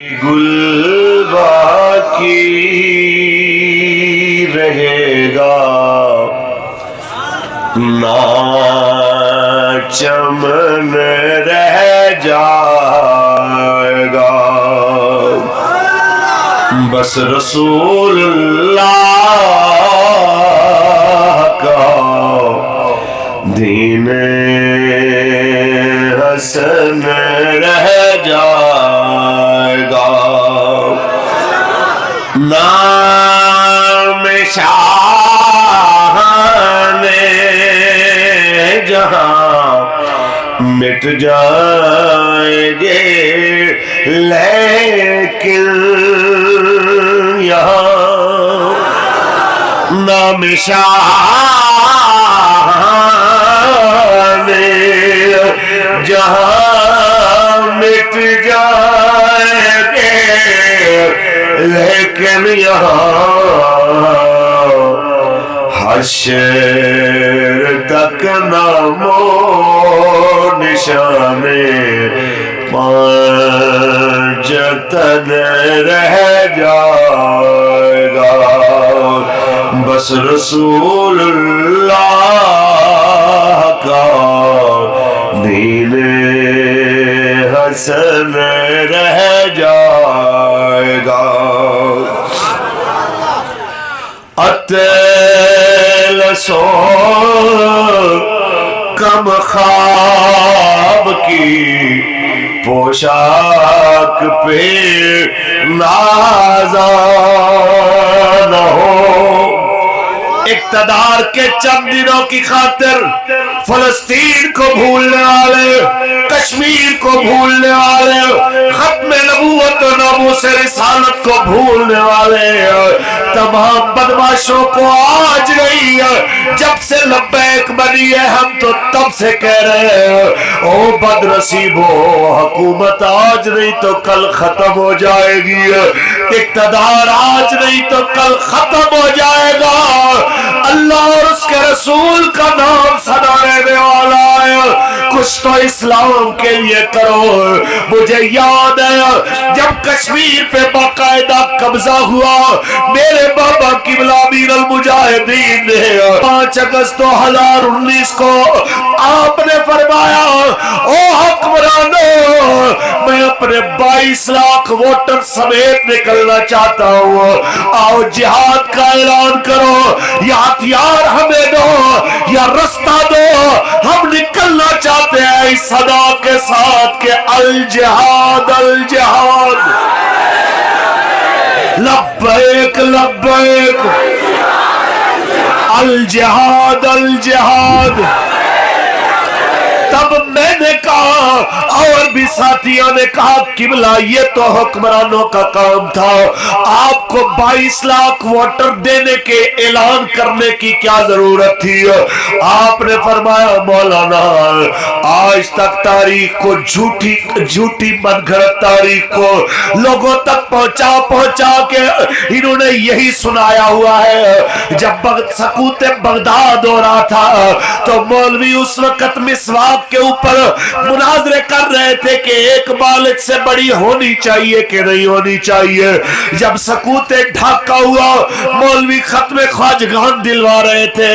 گل باقی رہے گا نہ چمن رہ جائے گا، بس رسول اللہ کا دین حسن رہ جائے گا، نام شاہان جہاں مٹ جائیں گے لیکن یہاں نام شاہان جہاں مٹ جائیں گے لیکن یہاں حشر تک نام و نشان پانچتن رہ جائے گا، بس رسول اللہ کا دین حسن رہ جائے گا۔ اطلسو کم خواب کی پوشاک پہ نازان ہو، اقتدار کے چند دنوں کی خاطر فلسطین کو بھولنے والے، کشمیر کو بھولنے والے، ختم نبوت و ناموس رسالت کو بھولنے والے تمام بدماشوں کو آج نہیں جب سے لبیک بنی ہے ہم تو تب سے کہہ رہے ہیں او بد نصیبو، حکومت آج نہیں تو کل ختم ہو جائے گی، اقتدار آج نہیں تو کل ختم ہو جائے گا، اللہ اور اس کے رسول کا نام سدا رہنے والا ہے، کچھ تو اسلام کے لیے کرو۔ مجھے یاد ہے جب کشمیر پہ باقاعدہ قبضہ ہوا، میرے بابا قبلہ امیر المجاہدین نے 5 اگست 2019 کو آپ نے فرمایا او حکمرانو، میں اپنے 22 لاکھ ووٹر سمیت نکلنا چاہتا ہوں، آؤ جہاد کا اعلان کرو، یا ہتھیار ہمیں دو یا رستہ دو، ہم نکلنا چاہتے ہیں اس صدا کے ساتھ کہ الجہاد الجہاد، لبیک لبیک، الجہاد الجہاد۔ تب میں نے کہا اور بھی ساتھیوں نے کہا قبلہ یہ تو حکمرانوں کا کام تھا، آپ کو 22 لاکھ ووٹر دینے کے اعلان کرنے کی کیا ضرورت تھی؟ آپ نے فرمایا مولانا آج تک تاریخ کو جھوٹی من گھڑت تاریخ کو لوگوں تک پہنچا کے انہوں نے یہی سنایا ہوا ہے، جب سقوط بغداد ہو رہا تھا تو مولوی اس وقت مسواک کے اوپر مناظرے کر رہے تھے کہ ایک بالغ سے بڑی ہونی چاہیے کہ نہیں ہونی چاہیے، جب سقوط ڈھاکہ ہوا مولوی ختم خواجگان دلوا رہے تھے۔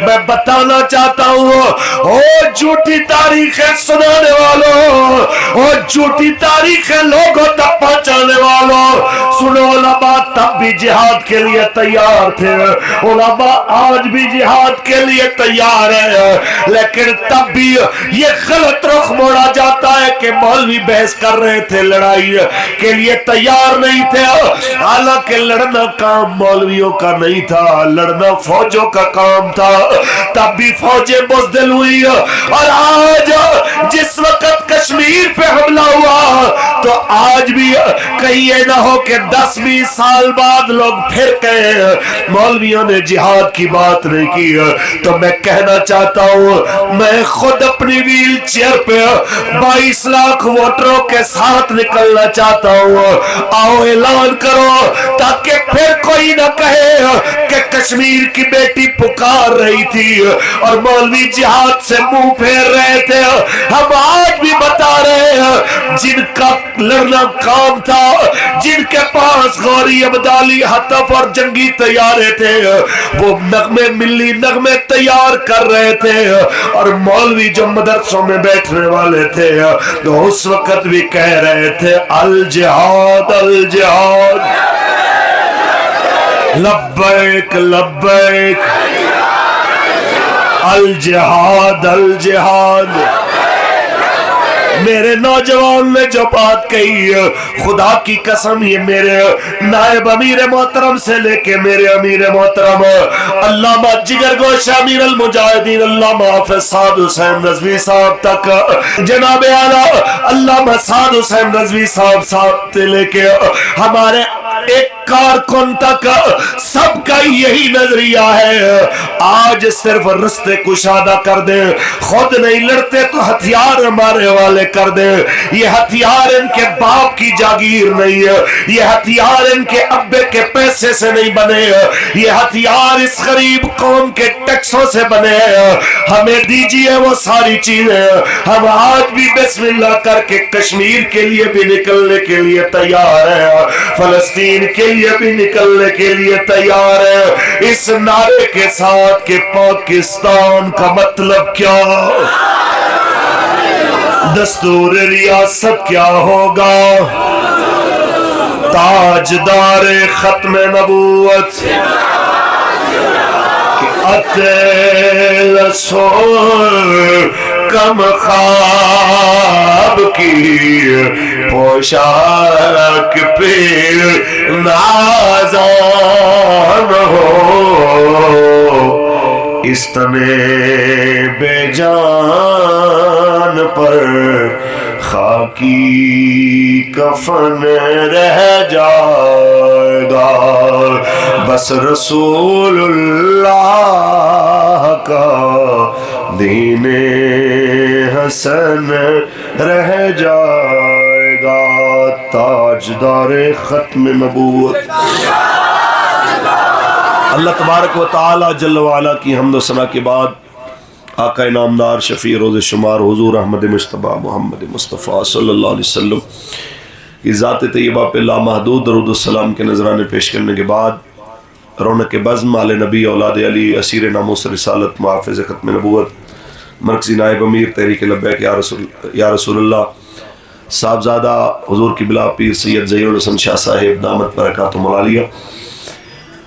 میں بتانا چاہتا ہوں او جھوٹی تاریخیں سنانے والوں، او جھوٹی تاریخیں لوگوں تک پہنچانے والوں، سنو علماء تب بھی جہاد کے لیے تیار تھے، علماء آج بھی جہاد کے لیے تیار ہے، لیکن تب بھی یہ غلط رخ موڑا جاتا ہے کہ مولوی بحث کر رہے تھے، لڑائی کے لیے تیار نہیں تھے، حالانکہ لڑنا کام مولویوں کا نہیں تھا، لڑنا فوجوں کا کام تھا، تب بھی فوجیں بزدل ہوئی، اور آج جس وقت کشمیر پہ حملہ ہوا تو آج بھی کہیں یہ نہ ہو کہ 10-20 سال بعد بعد لوگ پھر کہیں مولویوں نے جہاد کی بات نہیں کی، تو میں کہنا چاہتا ہوں میں خود اپنی ویل چیئر پہ 22 لاکھ ووٹروں کے ساتھ نکلنا چاہتا ہوں، آؤ اعلان کرو تاکہ پھر کوئی نہ کہے کہ کشمیر کی بیٹی پکار رہی تھی اور مولوی جہاد سے منہ پھیر رہے تھے۔ ہم آج بھی بتا رہے ہیں جن کا لڑنا کام تھا، جن کے پاس غوری ابدالی ہتف اور جنگی طیارے تھے، وہ نغمے ملی نغمے تیار کر رہے تھے، اور مولوی جو مدرسوں میں بیٹھنے والے تھے تو اس وقت بھی کہہ رہے تھے الجہاد الجہاد، لبیک لبیک، الجہاد الجہاد۔ میرے نوجوان نے جو بات کہی ہے، خدا کی قسم یہ میرے نائب امیر محترم سے لے کے میرے امیر محترم علامہ جگر گوشہ امیر المجاہدین علامہ حافظ سعد حسین رضوی صاحب تک، جناب اعلیٰ علامہ سعد حسین رضوی صاحب سے لے کے ہمارے ایک کارکن تک، سب کا یہی نظریہ ہے آج صرف رستے کشادہ کر دیں، خود نہیں لڑتے تو ہتھیار ہمارے والے کر دیں۔ یہ ہتھیار ان کے باپ کی جاگیر نہیں ہے، یہ ہتھیار ان کے ابے کے پیسے سے نہیں بنے، یہ ہتھیار اس غریب قوم کے ٹیکسوں سے بنے ہیں۔ ہمیں دیجئے وہ ساری چیزیں، ہم آج بھی بسم اللہ کر کے کشمیر کے لیے بھی نکلنے کے لیے تیار ہیں، فلسطین کے لیے بھی نکلنے کے لیے تیار ہے، اس نعرے کے ساتھ کہ پاکستان کا مطلب کیا، دستور ریاست کیا ہوگا، تاجدار ختم نبوت کہ اتل سور کم خواب کی پوشاک پہ نازان ہو، اس تنے بے جان پر خاکی کفن رہ جائے گا، بس رسول اللہ کا دین حسن رہ جائے گا، تاجدار ختم نبوت۔ اللہ تبارک و تعالی جل وعلا کی حمد و ثنا کے بعد آقا انعامدار شفیع روز شمار حضور احمد مجتبی محمد مصطفیٰ صلی اللہ علیہ وسلم کی ذات طیبہ پہ لامحدود درود السلام کے نذرانے پیش کرنے کے بعد رونق بزم آل نبی اولاد علی اسیر ناموس رسالت محافظ ختم نبوت مرکزی نائب امیر تحریک لبیک یا رسول اللہ صاحبزادہ حضور قبلہ پیر سید ظہیر الحسن شاہ صاحب دامت برکاتہم العالیہ،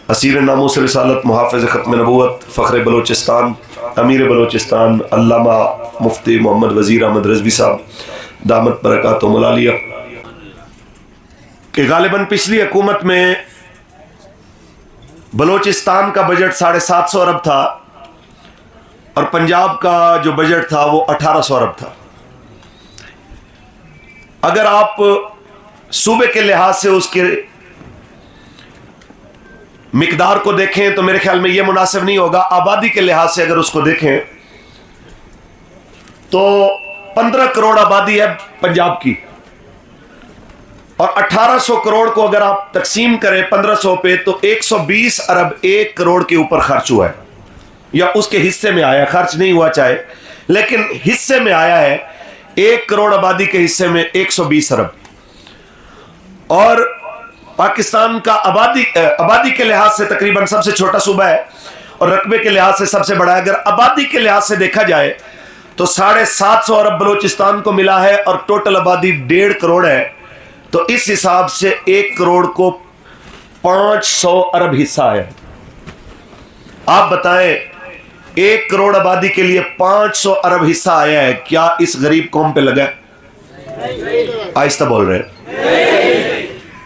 اسیر ناموس رسالت محافظ ختم نبوت فخر بلوچستان امیر بلوچستان علامہ مفتی محمد وزیر احمد رضوی صاحب دامت برکاتہم العالیہ، کہ غالباً پچھلی حکومت میں بلوچستان کا بجٹ 750 ارب تھا اور پنجاب کا جو بجٹ تھا وہ 1800 ارب تھا۔ اگر آپ صوبے کے لحاظ سے اس کے مقدار کو دیکھیں تو میرے خیال میں یہ مناسب نہیں ہوگا، آبادی کے لحاظ سے اگر اس کو دیکھیں تو 15 کروڑ آبادی ہے پنجاب کی، اور 1800 کروڑ کو اگر آپ تقسیم کریں 1500 پہ تو 120 ارب 1 کروڑ کے اوپر خرچ ہوا ہے، یا اس کے حصے میں آیا، خرچ نہیں ہوا چاہے لیکن حصے میں آیا ہے 1 کروڑ آبادی کے حصے میں 120 ارب۔ اور پاکستان کا آبادی کے لحاظ سے تقریباً سب سے چھوٹا صوبہ ہے اور رقبے کے لحاظ سے سب سے بڑا ہے۔ اگر آبادی کے لحاظ سے دیکھا جائے تو 750 ارب بلوچستان کو ملا ہے اور ٹوٹل آبادی 1.5 کروڑ ہے، تو اس حساب سے 1 کروڑ کو 500 ارب حصہ ہے۔ آپ بتائیں 1 کروڑ آبادی کے لیے 500 ارب حصہ آیا ہے، کیا اس غریب قوم پہ لگا ہے؟ آہستہ بول رہے ہیں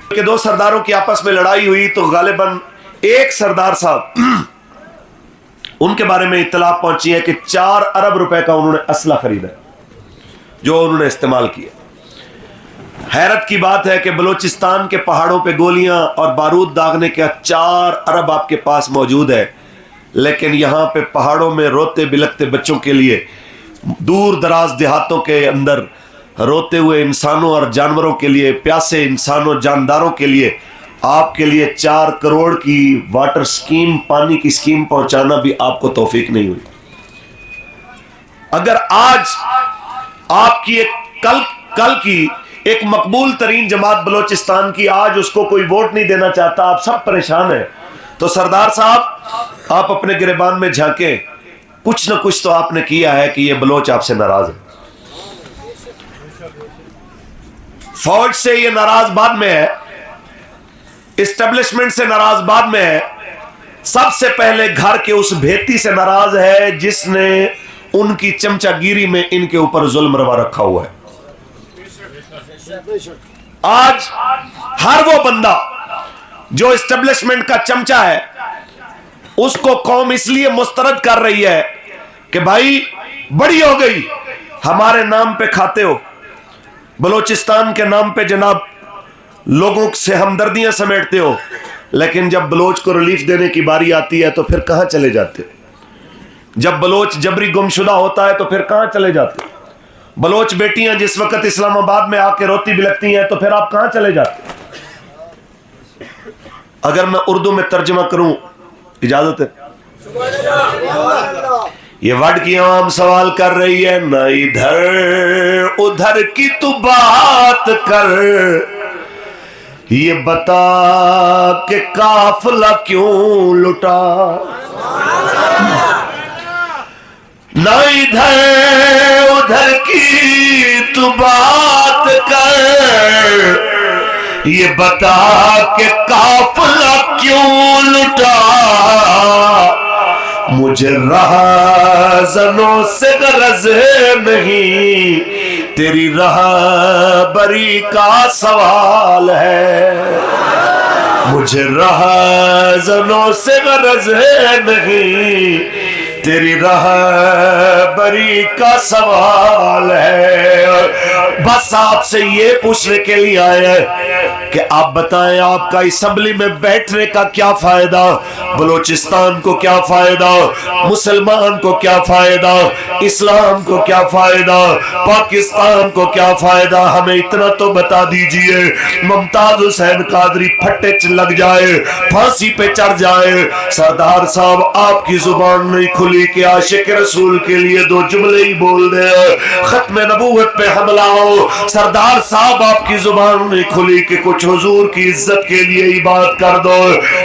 کہ 2 سرداروں کی آپس میں لڑائی ہوئی تو غالباً ایک سردار صاحب ان کے بارے میں اطلاع پہنچی ہے کہ 4 ارب روپے کا انہوں نے اسلحہ خریدا جو انہوں نے استعمال کیا۔ حیرت کی بات ہے کہ بلوچستان کے پہاڑوں پہ گولیاں اور بارود داغنے کے 4 ارب آپ کے پاس موجود ہے، لیکن یہاں پہ پہاڑوں میں روتے بلکتے بچوں کے لیے، دور دراز دیہاتوں کے اندر روتے ہوئے انسانوں اور جانوروں کے لیے، پیاسے انسانوں جانداروں کے لیے آپ کے لیے 4 کروڑ کی واٹر سکیم، پانی کی سکیم پہنچانا بھی آپ کو توفیق نہیں ہوئی۔ اگر آج آپ کی کل کی ایک مقبول ترین جماعت بلوچستان کی آج اس کو کوئی ووٹ نہیں دینا چاہتا، آپ سب پریشان ہیں، تو سردار صاحب آپ اپنے گریبان میں جھانکیں، کچھ نہ کچھ تو آپ نے کیا ہے کہ یہ بلوچ آپ سے ناراض ہے۔ فوج سے یہ ناراض بعد میں ہے، اسٹیبلشمنٹ سے ناراض بعد میں ہے، سب سے پہلے گھر کے اس بھیتی سے ناراض ہے جس نے ان کی چمچہ گیری میں ان کے اوپر ظلم روا رکھا ہوا ہے۔ آج ہر وہ بندہ جو اسٹیبلشمنٹ کا چمچہ ہے اس کو قوم اس لیے مسترد کر رہی ہے کہ بھائی بڑی ہو گئی، ہمارے نام پہ کھاتے ہو، بلوچستان کے نام پہ جناب لوگوں سے ہمدردیاں سمیٹتے ہو، لیکن جب بلوچ کو ریلیف دینے کی باری آتی ہے تو پھر کہاں چلے جاتے ہو؟ جب بلوچ جبری گمشدہ ہوتا ہے تو پھر کہاں چلے جاتے ہو؟ بلوچ بیٹیاں جس وقت اسلام آباد میں آ کے روتی بلکتی ہیں تو پھر آپ کہاں چلے جاتے ہو؟ اگر میں اردو میں ترجمہ کروں، اجازت ہے؟ یہ وڈ کی عوام سوال کر رہی ہے، نہ ادھر ادھر کی تو بات کر، یہ بتا کہ قافلہ کیوں لٹا، نہ ادھر ادھر کی تو بات کر، یہ بتا کہ قافلہ کیوں لٹا، مجھے رہزنوں سے غرض نہیں، تیری رہبری کا سوال ہے، مجھے رہزنوں سے غرض نہیں، تیری رہبری کا سوال ہے۔ بس آپ سے یہ پوچھنے کے لیے آئے ہیں کہ آپ بتائیں آپ کا اسمبلی میں بیٹھنے کا کیا فائدہ، بلوچستان کو کیا فائدہ، مسلمان کو کیا فائدہ، اسلام کو کیا فائدہ، پاکستان کو کیا فائدہ، ہمیں اتنا تو بتا دیجئے۔ ممتاز حسین قادری پھٹے لگ جائے، پھانسی پہ چڑھ جائے، سردار صاحب آپ کی زبان نہیں کھلی کہ عاشق رسول کے لیے 2 جملے ہی بول دے، ختم نبوت پہ حملہ ہو، سردار صاحب آپ کی زبان نہیں کھلی کہ کچھ حضور کی عزت کے لیے ہی بات کر دو۔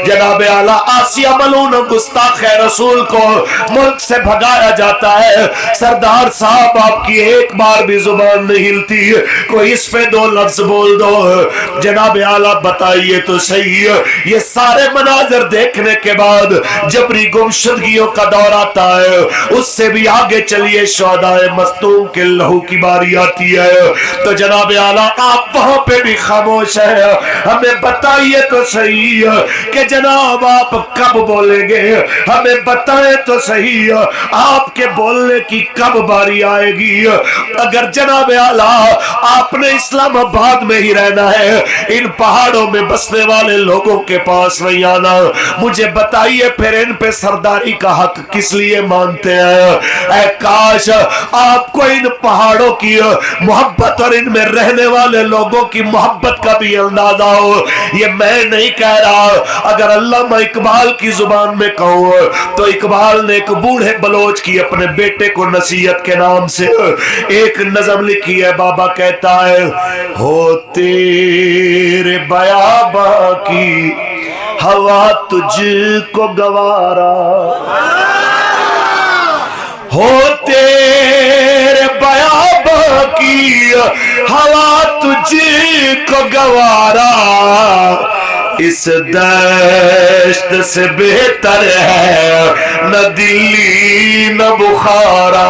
جناب اعلیٰ آسیہ ملعون گستاخ رسول کو ملک سے بھگایا جاتا ہے، سردار صاحب آپ کی ایک بار بھی زبان نہیں ہلتی، کوئی اس پہ 2 لفظ بول دو۔ جناب اعلیٰ بتائیے تو صحیح، یہ سارے مناظر دیکھنے کے بعد جبری گمشدگیوں کا دور آتا ہے، اس سے بھی آگے چلیے شہداء مظلوم کے لہو کی باری آتی ہے، تو جناب اعلیٰ آپ وہاں پہ بھی خاموش ہیں، ہمیں بتائیے تو صحیح کہ جناب آپ کب بولیں گے، ہمیں بتائیں تو صحیح آپ کے بولنے کی کب باری آئے گی۔ اگر جناب اعلیٰ آپ نے اسلام آباد میں ہی رہنا ہے، ان پہاڑوں میں بسنے والے لوگوں کے پاس نہیں آنا، مجھے بتائیے پھر ان پہ سرداری کا حق کس لیے مانتے ہیں؟ اے کاش آپ کو ان پہاڑوں کی محبت اور ان میں رہنے والے لوگوں کی محبت کا بھی اندازہ ہو۔ یہ میں نہیں کہہ رہا، اگر علامہ اقبال کی زبان میں کہوں تو اقبال نے ایک بوڑھے بلوچ کی اپنے بیٹے کو نصیحت کے نام سے ایک نظم لکھی ہے۔ بابا کہتا ہے، ہو تیرے بیاباں کی ہوا تجھ کو گوارا، ہو تیرے بیاباں کی ہوا تجھ کو گوارا، اس دشت سے بہتر ہے نہ دلی نہ بخارا،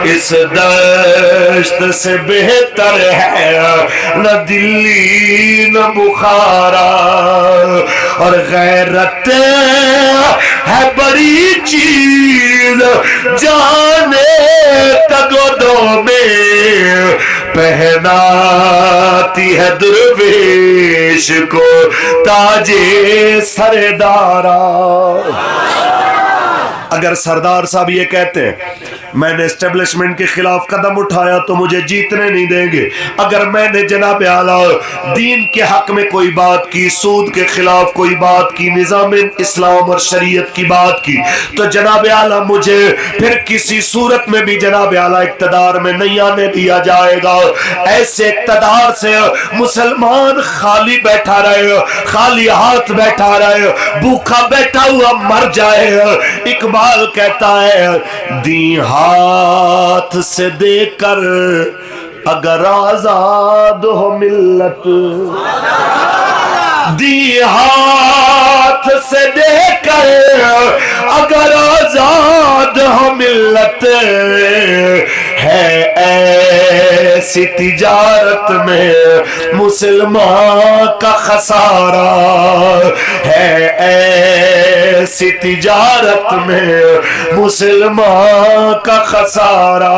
اس دشت سے بہتر ہے نہ دلی نہ بخارا، اور غیرت ہے بڑی چیز جانے تگودوں میں، پہناتی ہے درویش کو تاجے سردارا۔ اگر سردار صاحب یہ کہتے ہیں میں نے اسٹیبلشمنٹ کے خلاف قدم اٹھایا تو مجھے جیتنے نہیں دیں گے، اگر میں نے جناب اعلیٰ دین کے حق میں کوئی بات کی، سود کے خلاف کوئی بات کی، نظام اسلام اور شریعت کی بات کی، تو جناب اعلیٰ مجھے پھر کسی صورت میں بھی جناب اعلیٰ اقتدار میں نہیں آنے دیا جائے گا۔ ایسے اقتدار سے مسلمان خالی بیٹھا رہے، خالی ہاتھ بیٹھا رہے، بھوکا بیٹھا ہوا مر جائے۔ اقبال کہتا ہے دی ہاتھ سے دے کر اگر آزاد ہو ملت، دی ہاتھ سے دے کر اگر آزاد ہو ملت، ہے ایسی تجارت میں مسلمان کا خسارہ، ہے ایسی تجارت میں مسلمان کا خسارہ۔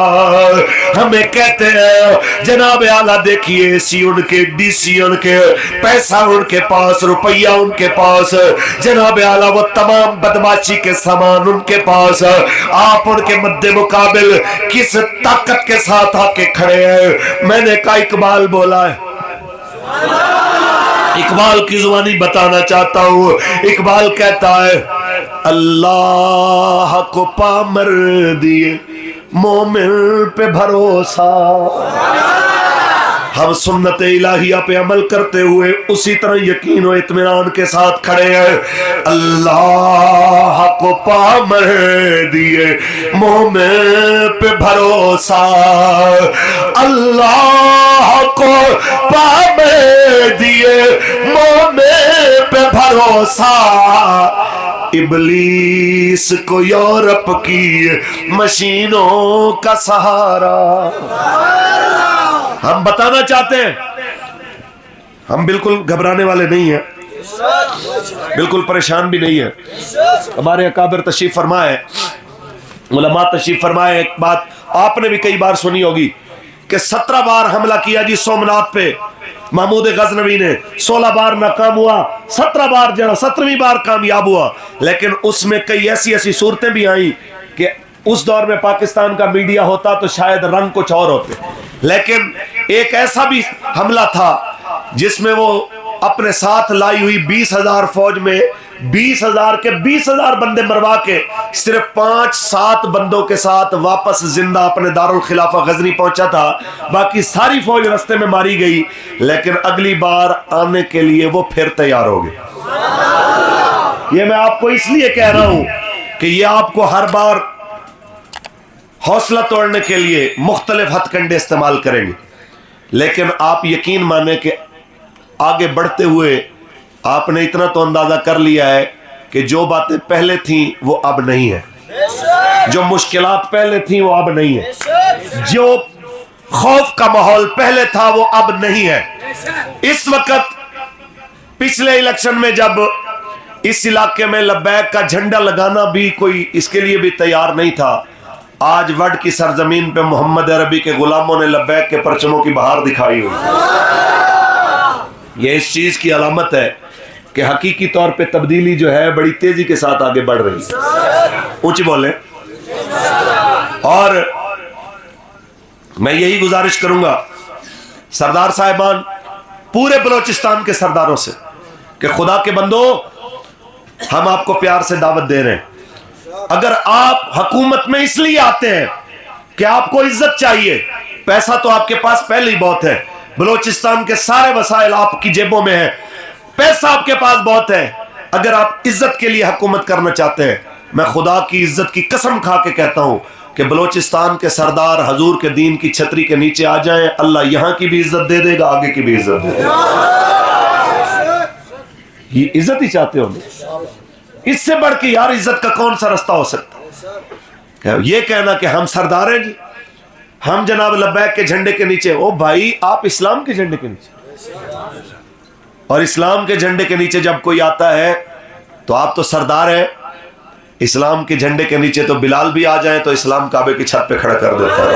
ہمیں کہتے ہیں جناب اعلیٰ دیکھیے اے سی ان کے، ڈی سی ان کے، پیسہ ان کے پاس، روپیہ ان کے پاس، جناب اعلیٰ وہ تمام بدماشی کے سامان ان کے پاس، آپ ان کے مد مقابل کس طاقت کے ساتھ آ کے کھڑے ہیں؟ میں نے کہا اقبال بولا ہے، اقبال کی زبانی بتانا چاہتا ہوں۔ اقبال کہتا ہے اللہ کو پامر دیے مومن پہ بھروسہ، ہم سنت الہیہ پہ عمل کرتے ہوئے اسی طرح یقین و اطمینان کے ساتھ کھڑے ہیں۔ اللہ کو پامر دیے مومن پہ بھروسہ، اللہ کو پامر دیے مومن پہ بھروسہ، ابلیس کو یورپ کی مشینوں کا سہارا۔ ہم بتانا چاہتے ہیں ہم بالکل گھبرانے والے نہیں ہیں، بالکل پریشان بھی نہیں ہیں۔ ہمارے اکابر تشریف فرمائے، علماء تشریف فرمائے، ایک بات آپ نے بھی کئی بار سنی ہوگی کہ 17 بار حملہ کیا جی سومنات پہ محمود غزنوی نے، 16 بار ناکام ہوا، 17 بار 17ویں بار کامیاب ہوا، لیکن اس میں کئی ایسی صورتیں بھی آئیں کہ اس دور میں پاکستان کا میڈیا ہوتا تو شاید رنگ کچھ اور ہوتے، لیکن ایک ایسا بھی حملہ تھا جس میں وہ اپنے ساتھ لائی ہوئی 20,000 فوج میں 20,000 کے 20,000 بندے مروا کے صرف 5-7 بندوں کے ساتھ واپس زندہ اپنے دارالخلافہ غزنی پہنچا تھا، باقی ساری فوج رستے میں ماری گئی، لیکن اگلی بار آنے کے لیے وہ پھر تیار ہو گئے۔ یہ میں آپ کو اس لیے کہہ رہا ہوں کہ یہ آپ کو ہر بار حوصلہ توڑنے کے لیے مختلف ہتھ کنڈے استعمال کریں گے، لیکن آپ یقین مانیں کہ آگے بڑھتے ہوئے آپ نے اتنا تو اندازہ کر لیا ہے کہ جو باتیں پہلے تھیں وہ اب نہیں ہیں، جو مشکلات پہلے تھیں وہ اب نہیں ہیں، جو خوف کا ماحول پہلے تھا وہ اب نہیں ہے۔ اس وقت پچھلے الیکشن میں جب اس علاقے میں لبیک کا جھنڈا لگانا بھی کوئی اس کے لیے بھی تیار نہیں تھا، آج وڈ کی سرزمین پہ محمد عربی کے غلاموں نے لبیک کے پرچموں کی بہار دکھائی ہوئی۔ یہ اس چیز کی علامت ہے کہ حقیقی طور پہ تبدیلی جو ہے بڑی تیزی کے ساتھ آگے بڑھ رہی ہے۔ اونچی بولیں۔ اور میں یہی گزارش کروں گا سردار صاحبان پورے بلوچستان کے سرداروں سے کہ خدا کے بندو ہم آپ کو پیار سے دعوت دے رہے ہیں، اگر آپ حکومت میں اس لیے آتے ہیں کہ آپ کو عزت چاہیے، پیسہ تو آپ کے پاس پہلے ہی بہت ہے، بلوچستان کے سارے وسائل آپ کی جیبوں میں ہیں، پیسہ آپ کے پاس بہت ہے، اگر آپ عزت کے لیے حکومت کرنا چاہتے ہیں، میں خدا کی عزت کی قسم کھا کے کہتا ہوں کہ بلوچستان کے سردار حضور کے دین کی چھتری کے نیچے آ جائیں، اللہ یہاں کی بھی عزت دے دے گا، آگے کی بھی عزت دے دے گا۔ یہ عزت ہی چاہتے ہو، اس سے بڑھ کے یار عزت کا کون سا رستہ ہو سکتا ہے؟ یہ کہنا کہ ہم سردار ہیں جی، ہم جناب لبیک کے جھنڈے کے نیچے، او بھائی آپ اسلام کے جھنڈے کے نیچے، اور اسلام کے جھنڈے کے نیچے جب کوئی آتا ہے تو آپ تو سردار ہیں، اسلام کے جھنڈے کے نیچے تو بلال بھی آ جائیں تو اسلام کعبے کی چھت پہ کھڑا کر دیتا ہے۔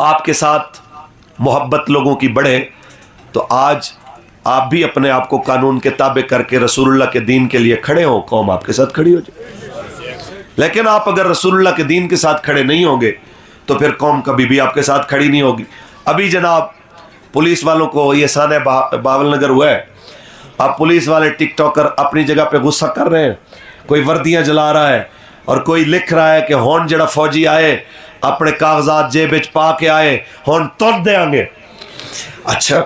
آپ کے ساتھ محبت لوگوں کی بڑھے تو آج آپ بھی اپنے آپ کو قانون کے تابع کر کے رسول اللہ کے دین کے لیے کھڑے ہوں، قوم آپ کے ساتھ کھڑی ہو جائے۔ لیکن آپ اگر رسول اللہ کے دین کے ساتھ کھڑے نہیں ہوں گے تو پھر قوم کبھی بھی آپ کے ساتھ کھڑی نہیں ہوگی۔ ابھی جناب پولیس والوں کو یہ سانحہ بہاول نگر ہوا ہے، اب پولیس والے ٹک ٹاکر اپنی جگہ پہ غصہ کر رہے ہیں، کوئی وردیاں جلا رہا ہے اور کوئی لکھ رہا ہے کہ ہون جڑا فوجی آئے اپنے کاغذات جیب وچ پا کے آئے ہون تر دیں گے۔ اچھا،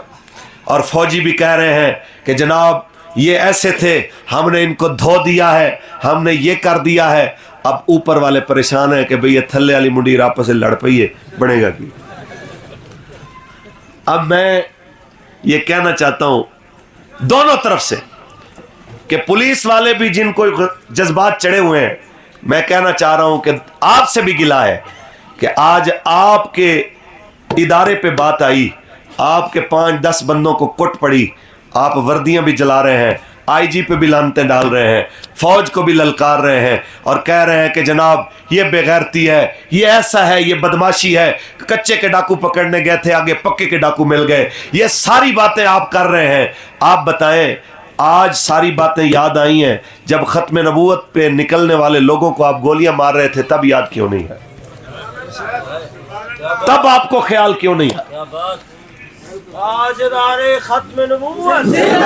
اور فوجی بھی کہہ رہے ہیں کہ جناب یہ ایسے تھے، ہم نے ان کو دھو دیا ہے، ہم نے یہ کر دیا ہے۔ اب اوپر والے پریشان ہیں کہ بھئی یہ تھلے والی منڈیر آپس سے لڑ پئی ہے، بنے گا کی۔ اب میں یہ کہنا چاہتا ہوں دونوں طرف سے کہ پولیس والے بھی جن کو جذبات چڑھے ہوئے ہیں، میں کہنا چاہ رہا ہوں کہ آپ سے بھی گلہ ہے کہ آج آپ کے ادارے پہ بات آئی، آپ کے 5-10 بندوں کو کٹ پڑی، آپ وردیاں بھی جلا رہے ہیں، آئی جی پہ بھی لانتیں ڈال رہے ہیں، فوج کو بھی للکار رہے ہیں اور کہہ رہے ہیں کہ جناب یہ بے غیرتی ہے، یہ ایسا ہے، یہ بدماشی ہے، کچے کے ڈاکو پکڑنے گئے تھے آگے پکے کے ڈاکو مل گئے، یہ ساری باتیں آپ کر رہے ہیں۔ آپ بتائیں آج ساری باتیں یاد آئی ہیں، جب ختم نبوت پہ نکلنے والے لوگوں کو آپ گولیاں مار رہے تھے تب یاد کیوں نہیں ہے؟ تب آپ کو خیال کیوں نہیں ہے؟ تاجدار ختم نبوت